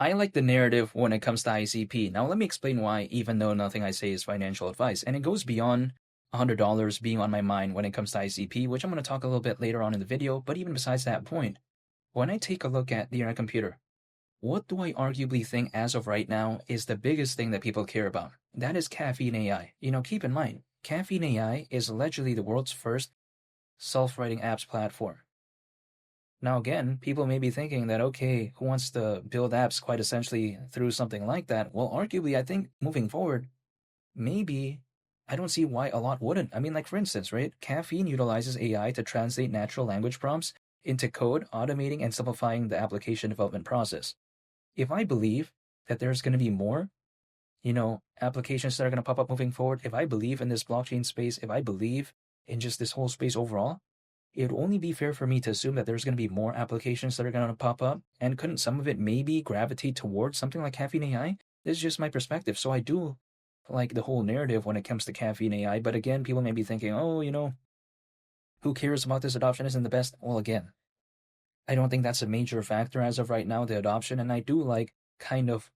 I like the narrative when it comes to ICP. Now, let me explain why, even though nothing I say is financial advice. And it goes beyond $100 being on my mind when it comes to ICP, which I'm going to talk a little bit later on in the video. But even besides that point, when I take a look at the internet computer, what do I arguably think as of right now is the biggest thing that people care about? That is Caffeine AI. Keep in mind, Caffeine AI is allegedly the world's first self-writing apps platform. Now, again, people may be thinking that, okay, who wants to build apps quite essentially through something like that? Well, arguably, I think moving forward, maybe I don't see why a lot wouldn't. I mean, like for instance, right? Caffeine utilizes AI to translate natural language prompts into code, automating and simplifying the application development process. If I believe that there's going to be more, applications that are going to pop up moving forward, if I believe in this blockchain space, if I believe in just this whole space overall, it would only be fair for me to assume that there's going to be more applications that are going to pop up. And couldn't some of it maybe gravitate towards something like Caffeine AI? This is just my perspective. So I do like the whole narrative when it comes to Caffeine AI. But again, people may be thinking, oh, who cares about this adoption isn't the best? Well, again, I don't think that's a major factor as of right now, the adoption. And I do like kind of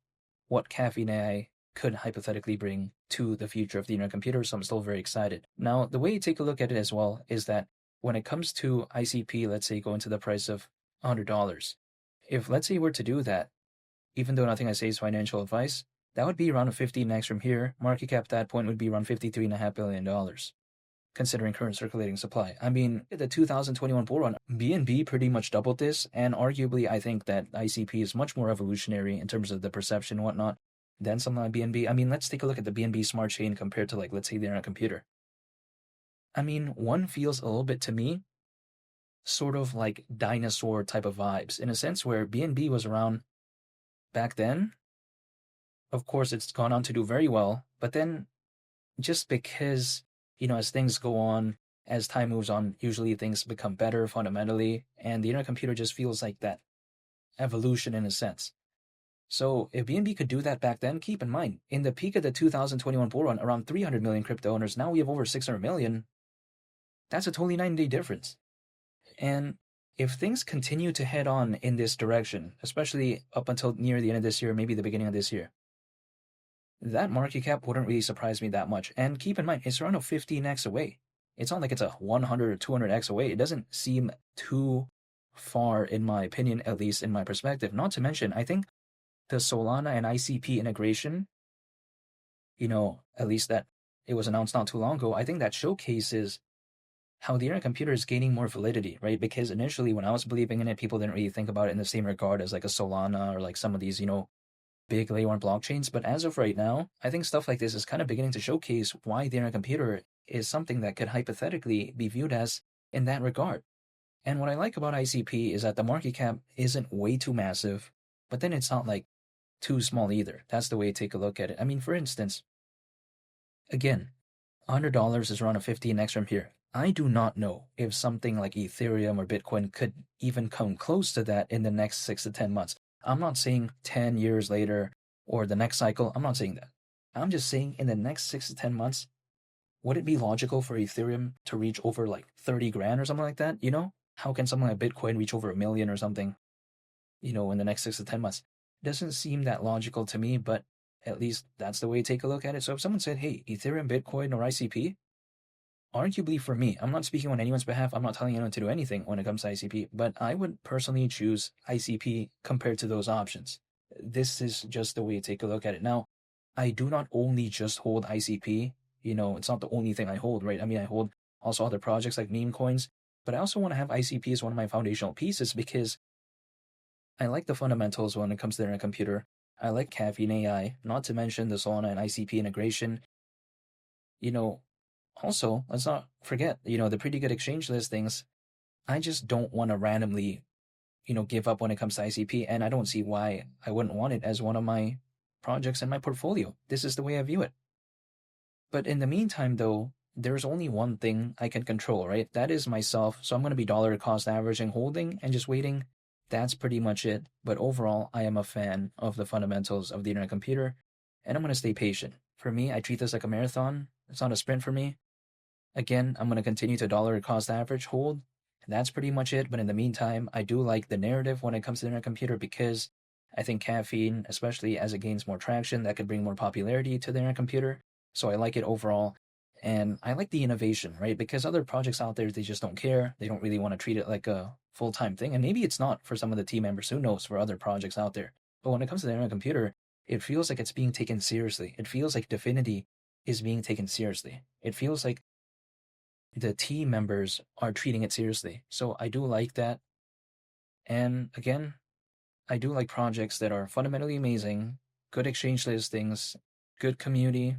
what Caffeine AI could hypothetically bring to the future of the internet computer. So I'm still very excited. Now, the way you take a look at it as well is that when it comes to ICP, let's say going to the price of $100, if let's say we're to do that, even though nothing I say is financial advice, that would be around a 15x from here. Market cap at that point would be around $53.5 billion, considering current circulating supply. I mean, the 2021 bull run, BNB pretty much doubled this, and arguably I think that ICP is much more revolutionary in terms of the perception and whatnot than something like BNB. I mean, let's take a look at the BNB smart chain compared to, like, let's say the internet computer. I mean, one feels a little bit to me sort of like dinosaur type of vibes, in a sense where BNB was around back then. Of course, it's gone on to do very well, but then just because, as things go on, as time moves on, usually things become better fundamentally, and the internet computer just feels like that evolution in a sense. So if BNB could do that back then, keep in mind, in the peak of the 2021 bull run, around 300 million crypto owners, now we have over 600 million. That's a totally 9-day difference. And if things continue to head on in this direction, especially up until near the end of this year, maybe the beginning of this year, that market cap wouldn't really surprise me that much. And keep in mind, it's around a 15x away. It's not like it's a 100 or 200x away. It doesn't seem too far, in my opinion, at least in my perspective. Not to mention, I think the Solana and ICP integration, at least that it was announced not too long ago, I think that showcases how the internet computer is gaining more validity, right? Because initially when I was believing in it, people didn't really think about it in the same regard as like a Solana or like some of these, big layer 1 blockchains. But as of right now, I think stuff like this is kind of beginning to showcase why the internet computer is something that could hypothetically be viewed as in that regard. And what I like about ICP is that the market cap isn't way too massive, but then it's not like too small either. That's the way to take a look at it. I mean, for instance, again, $100 is around a 15x from here. I do not know if something like Ethereum or Bitcoin could even come close to that in the next 6 to 10 months. I'm not saying 10 years later or the next cycle. I'm not saying that. I'm just saying in the next 6 to 10 months, would it be logical for Ethereum to reach over like 30 grand or something like that? How can something like Bitcoin reach over 1 million or something, in the next 6 to 10 months? It doesn't seem that logical to me, but at least that's the way to take a look at it. So if someone said, hey, Ethereum, Bitcoin, or ICP, arguably for me, I'm not speaking on anyone's behalf, I'm not telling anyone to do anything when it comes to ICP, but I would personally choose ICP compared to those options. This is just the way to take a look at it. Now, I do not only just hold ICP, it's not the only thing I hold, right? I mean, I hold also other projects like meme coins, but I also want to have ICP as one of my foundational pieces because I like the fundamentals when it comes to the internet computer. I like Caffeine AI, not to mention the Solana and ICP integration. Also, let's not forget, the pretty good exchange listings. I just don't want to randomly, give up when it comes to ICP, and I don't see why I wouldn't want it as one of my projects in my portfolio. This is the way I view it. But in the meantime, though, there's only one thing I can control, right? That is myself. So I'm going to be dollar cost averaging, holding, and just waiting. That's pretty much it. But overall, I am a fan of the fundamentals of the internet computer, and I'm going to stay patient. For me, I treat this like a marathon. It's not a sprint for me. Again, I'm going to continue to dollar cost average hold. That's pretty much it. But in the meantime, I do like the narrative when it comes to the internet computer because, I think caffeine, especially as it gains more traction, that could bring more popularity to the internet computer. So I like it overall. And I like the innovation, right? Because other projects out there, they just don't care. They don't really want to treat it like a full-time thing. And maybe it's not for some of the team members, who knows, for other projects out there. But when it comes to the internet computer, it feels like it's being taken seriously. It feels like Divinity is being taken seriously. It feels like the team members are treating it seriously. So I do like that. And again, I do like projects that are fundamentally amazing, good exchange listings, good community.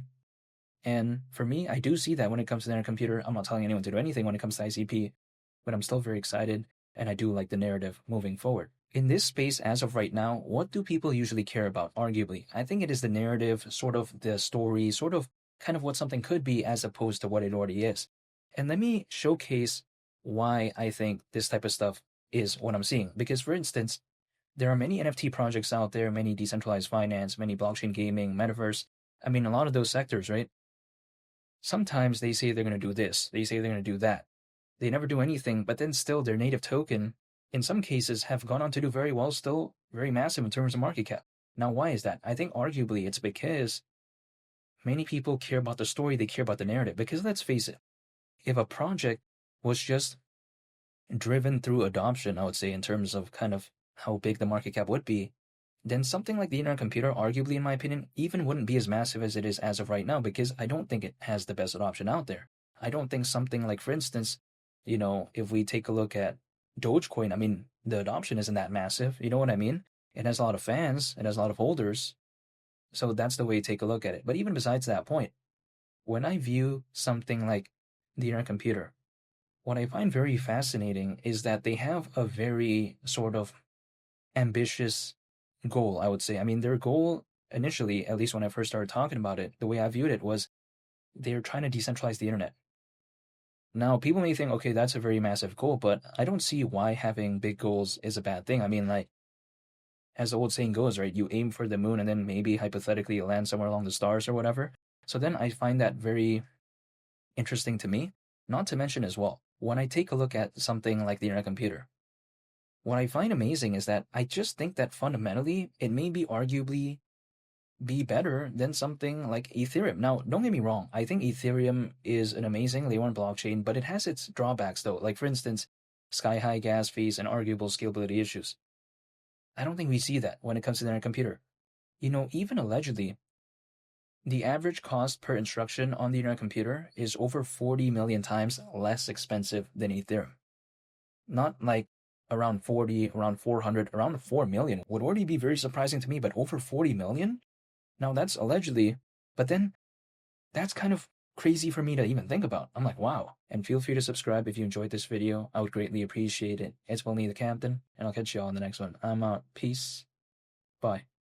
And for me, I do see that when it comes to their computer. I'm not telling anyone to do anything when it comes to ICP, but I'm still very excited and I do like the narrative moving forward. In this space, as of right now, what do people usually care about? Arguably, I think it is the narrative, sort of the story, sort of kind of what something could be as opposed to what it already is. And let me showcase why I think this type of stuff is what I'm seeing. Because, for instance, there are many NFT projects out there, many decentralized finance, many blockchain gaming, metaverse. I mean, a lot of those sectors, right? Sometimes they say they're going to do this, they say they're going to do that. They never do anything, but then still their native token, in some cases, have gone on to do very well, still very massive in terms of market cap. Now, why is that? I think arguably it's because many people care about the story, they care about the narrative. Because let's face it, if a project was just driven through adoption, I would say, in terms of kind of how big the market cap would be, then something like the internet computer, arguably, in my opinion, even wouldn't be as massive as it is as of right now, because I don't think it has the best adoption out there. I don't think something like, for instance, if we take a look at Dogecoin, I mean, the adoption isn't that massive. You know what I mean? It has a lot of fans, it has a lot of holders. So that's the way you take a look at it. But even besides that point, when I view something like the internet computer, what I find very fascinating is that they have a very sort of ambitious goal, I would say. I mean, their goal initially, at least when I first started talking about it, the way I viewed it was they're trying to decentralize the internet. Now, people may think, okay, that's a very massive goal, but I don't see why having big goals is a bad thing. I mean, like, as the old saying goes, right, you aim for the moon and then maybe hypothetically you land somewhere along the stars or whatever. So then I find that very interesting to me. Not to mention as well, when I take a look at something like the internet computer, what I find amazing is that I just think that fundamentally it may be arguably be better than something like Ethereum. Now, don't get me wrong, I think Ethereum is an amazing layer one blockchain, but it has its drawbacks though. Like, for instance, sky high gas fees and arguable scalability issues. I don't think we see that when it comes to the internet computer. Even allegedly, the average cost per instruction on the internet computer is over 40 million times less expensive than Ethereum. Not like around 40, around 400, around 4 million would already be very surprising to me, but over 40 million? Now that's allegedly, but then that's kind of crazy for me to even think about. I'm like, wow. And feel free to subscribe if you enjoyed this video. I would greatly appreciate it. It's Willie the Captain, and I'll catch you all in the next one. I'm out. Peace. Bye.